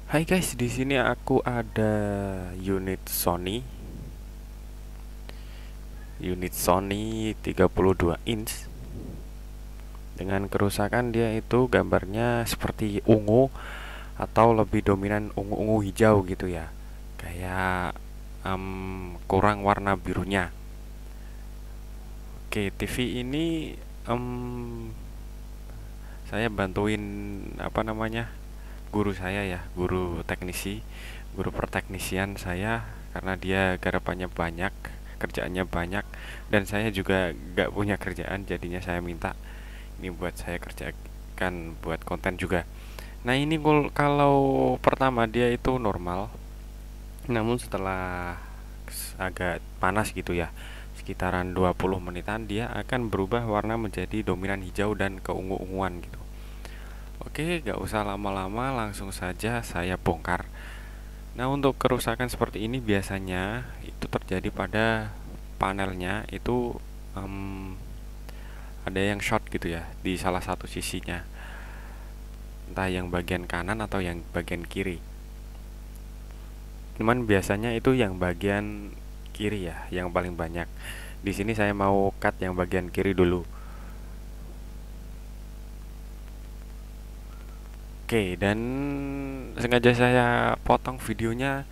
Hai guys, di sini aku ada unit Sony 32 inch dengan kerusakan dia itu gambarnya seperti ungu atau lebih dominan ungu-ungu hijau gitu ya. Kayak kurang warna birunya. Oke, TV ini saya bantuin guru saya ya, guru teknisi, guru perteknisian saya karena dia garapannya banyak, kerjaannya banyak, dan saya juga gak punya kerjaan, jadinya saya minta ini buat saya kerjakan buat konten juga. Nah ini kalau pertama dia itu normal, namun setelah agak panas gitu ya, sekitaran 20 menitan dia akan berubah warna menjadi dominan hijau dan keungu-unguan gitu. Oke, gak usah lama-lama, langsung saja saya bongkar. Nah, untuk kerusakan seperti ini biasanya itu terjadi pada panelnya itu em, ada yang short gitu ya di salah satu sisinya, entah yang bagian kanan atau yang bagian kiri. Cuman biasanya itu yang bagian kiri ya, yang paling banyak. Di sini saya mau cut yang bagian kiri dulu. Oke, dan sengaja saya potong videonya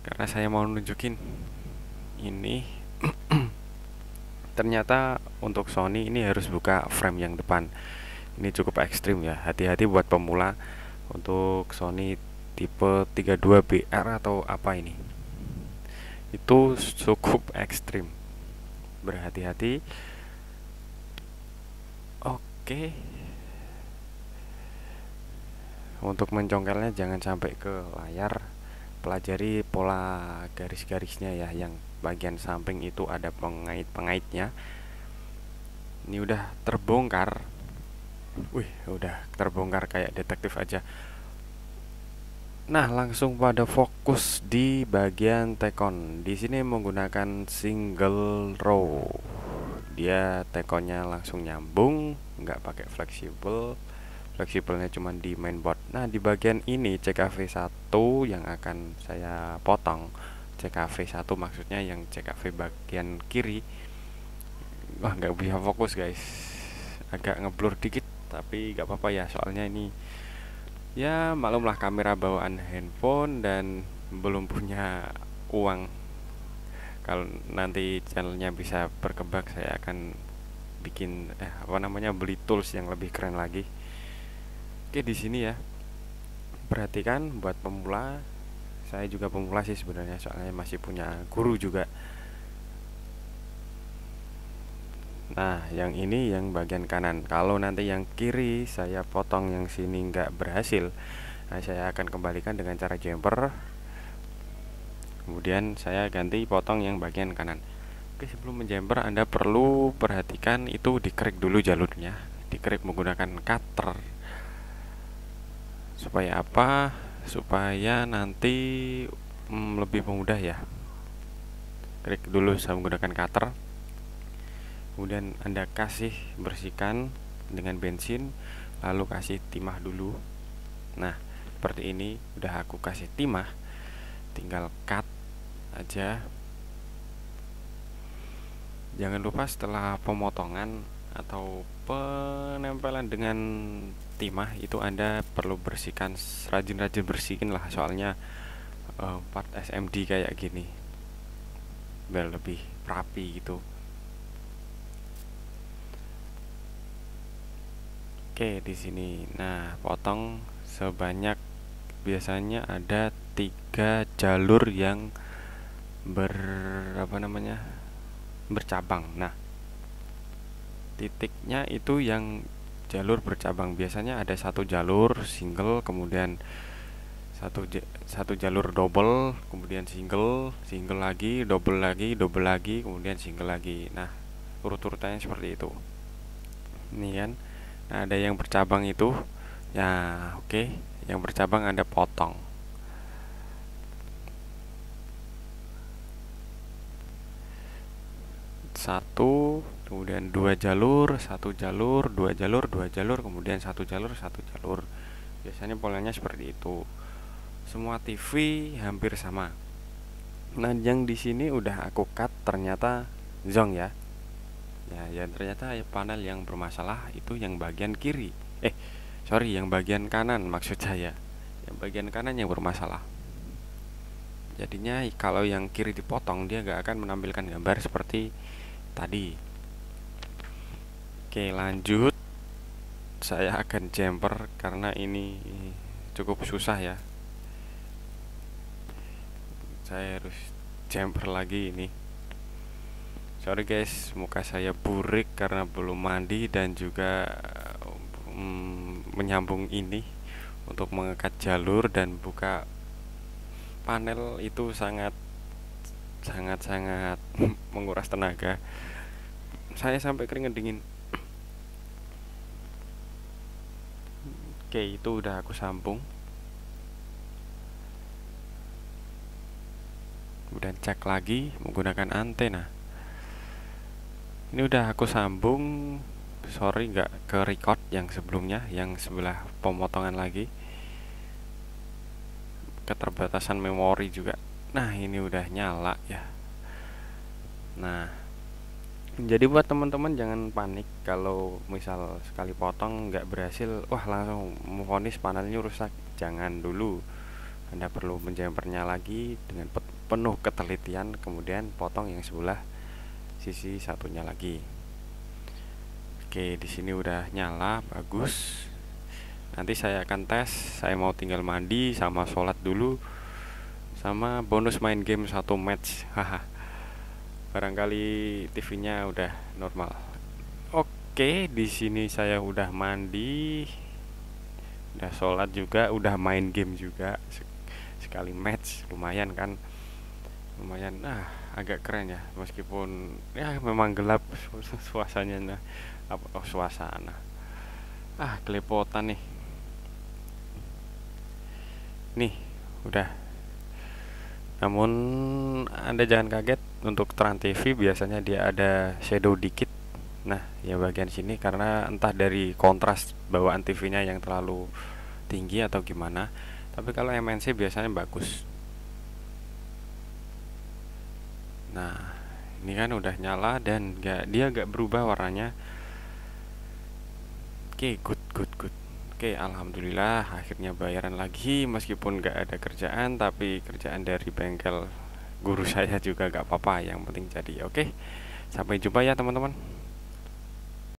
karena saya mau nunjukin ini. Ternyata untuk Sony ini harus buka frame yang depan. Ini cukup ekstrim ya. Hati-hati buat pemula untuk Sony tipe 32BR atau apa ini. Itu cukup ekstrim. Berhati-hati. Oke. Untuk mencongkelnya jangan sampai ke layar. Pelajari pola garis-garisnya ya, yang bagian samping itu ada pengait-pengaitnya. Ini udah terbongkar. Wih, udah terbongkar kayak detektif aja. Nah, langsung pada fokus di bagian tekon. Di sini menggunakan single row. Dia tekonnya langsung nyambung, nggak pakai fleksibel. Fleksibelnya cuma di mainboard. Nah, di bagian ini CKV1 yang akan saya potong. CKV1 maksudnya yang CKV bagian kiri. Wah, nggak bisa fokus guys. Agak ngeblur dikit, tapi nggak apa-apa ya. Soalnya ini ya maklumlah kamera bawaan handphone dan belum punya uang. Kalau nanti channelnya bisa berkembang, saya akan bikin beli tools yang lebih keren lagi. Oke, di sini ya, perhatikan buat pemula. Saya juga pemula sih sebenarnya, soalnya masih punya guru juga. Nah, yang ini yang bagian kanan. Kalau nanti yang kiri saya potong, yang sini nggak berhasil, nah saya akan kembalikan dengan cara jumper. Kemudian saya ganti potong yang bagian kanan. Oke, sebelum menjumper Anda perlu perhatikan itu dikerik dulu jalurnya. Dikerik menggunakan cutter. Supaya apa? Supaya nanti lebih mudah ya. Kerik dulu saya menggunakan cutter. Kemudian Anda bersihkan dengan bensin, lalu kasih timah dulu. Nah, seperti ini udah aku kasih timah, tinggal cut aja. Jangan lupa setelah pemotongan atau penempelan dengan timah itu Anda perlu bersihkan, rajin-rajin bersihin lah, soalnya part SMD kayak gini biar lebih rapi gitu. Oke, di sini. Nah, potong sebanyak, biasanya ada 3 jalur yang ber apa namanya? Bercabang. Nah, titiknya itu yang jalur bercabang. Biasanya ada satu jalur single, kemudian satu jalur double, kemudian single, single lagi, double lagi, kemudian single lagi. Nah, urut-urutannya seperti itu. Ini kan. Nah, ada yang bercabang itu. Ya, oke. Yang bercabang Anda potong. Satu, kemudian 2 jalur, 1 jalur, 2 jalur, 2 jalur, kemudian 1 jalur, 1 jalur. Biasanya polanya seperti itu. semua TV hampir sama. Nah, yang di sini udah aku cut ternyata zonk ya. Ya, ternyata panel yang bermasalah itu yang bagian kiri. Sorry, yang bagian kanan maksud saya. Yang bagian kanan yang bermasalah. Jadinya kalau yang kiri dipotong dia gak akan menampilkan gambar seperti tadi. Oke, lanjut. Saya akan jumper karena ini cukup susah ya. Saya harus jumper lagi ini. Sorry guys, muka saya burik karena belum mandi dan juga menyambung ini untuk mengekat jalur dan buka panel itu sangat menguras tenaga. Saya sampai keringet dingin. Oke, itu udah aku sambung. Kemudian cek lagi menggunakan antena. Ini udah aku sambung. Sorry nggak ke record yang sebelumnya, yang sebelah pemotongan lagi. Keterbatasan memori juga. Nah, ini udah nyala ya. Nah, jadi buat teman-teman jangan panik kalau misal sekali potong nggak berhasil, wah langsung memvonis panelnya rusak. Jangan dulu. Anda perlu menjumpernya lagi dengan penuh ketelitian, kemudian potong yang sebelah sisi satunya lagi. Oke, di sini udah nyala, bagus. Nanti saya akan tes. Saya mau tinggal mandi sama sholat dulu, sama bonus main game 1 match. Haha. Barangkali TV-nya udah normal. Oke, di sini saya udah mandi, udah sholat juga, udah main game juga. Sekali match lumayan kan, lumayan. Agak keren ya, meskipun ya memang gelap suasananya. Suasana kelepotan nih udah. Namun Anda jangan kaget, untuk Trans TV biasanya dia ada shadow dikit. Nah, ya bagian sini karena entah dari kontras bawaan TV-nya yang terlalu tinggi atau gimana. Tapi kalau MNC biasanya bagus. Nah, ini kan udah nyala dan dia gak berubah warnanya. Oke, good. Oke, alhamdulillah akhirnya bayaran lagi, meskipun gak ada kerjaan, tapi kerjaan dari bengkel guru saya juga gak apa-apa, yang penting jadi. Oke, sampai jumpa ya teman-teman.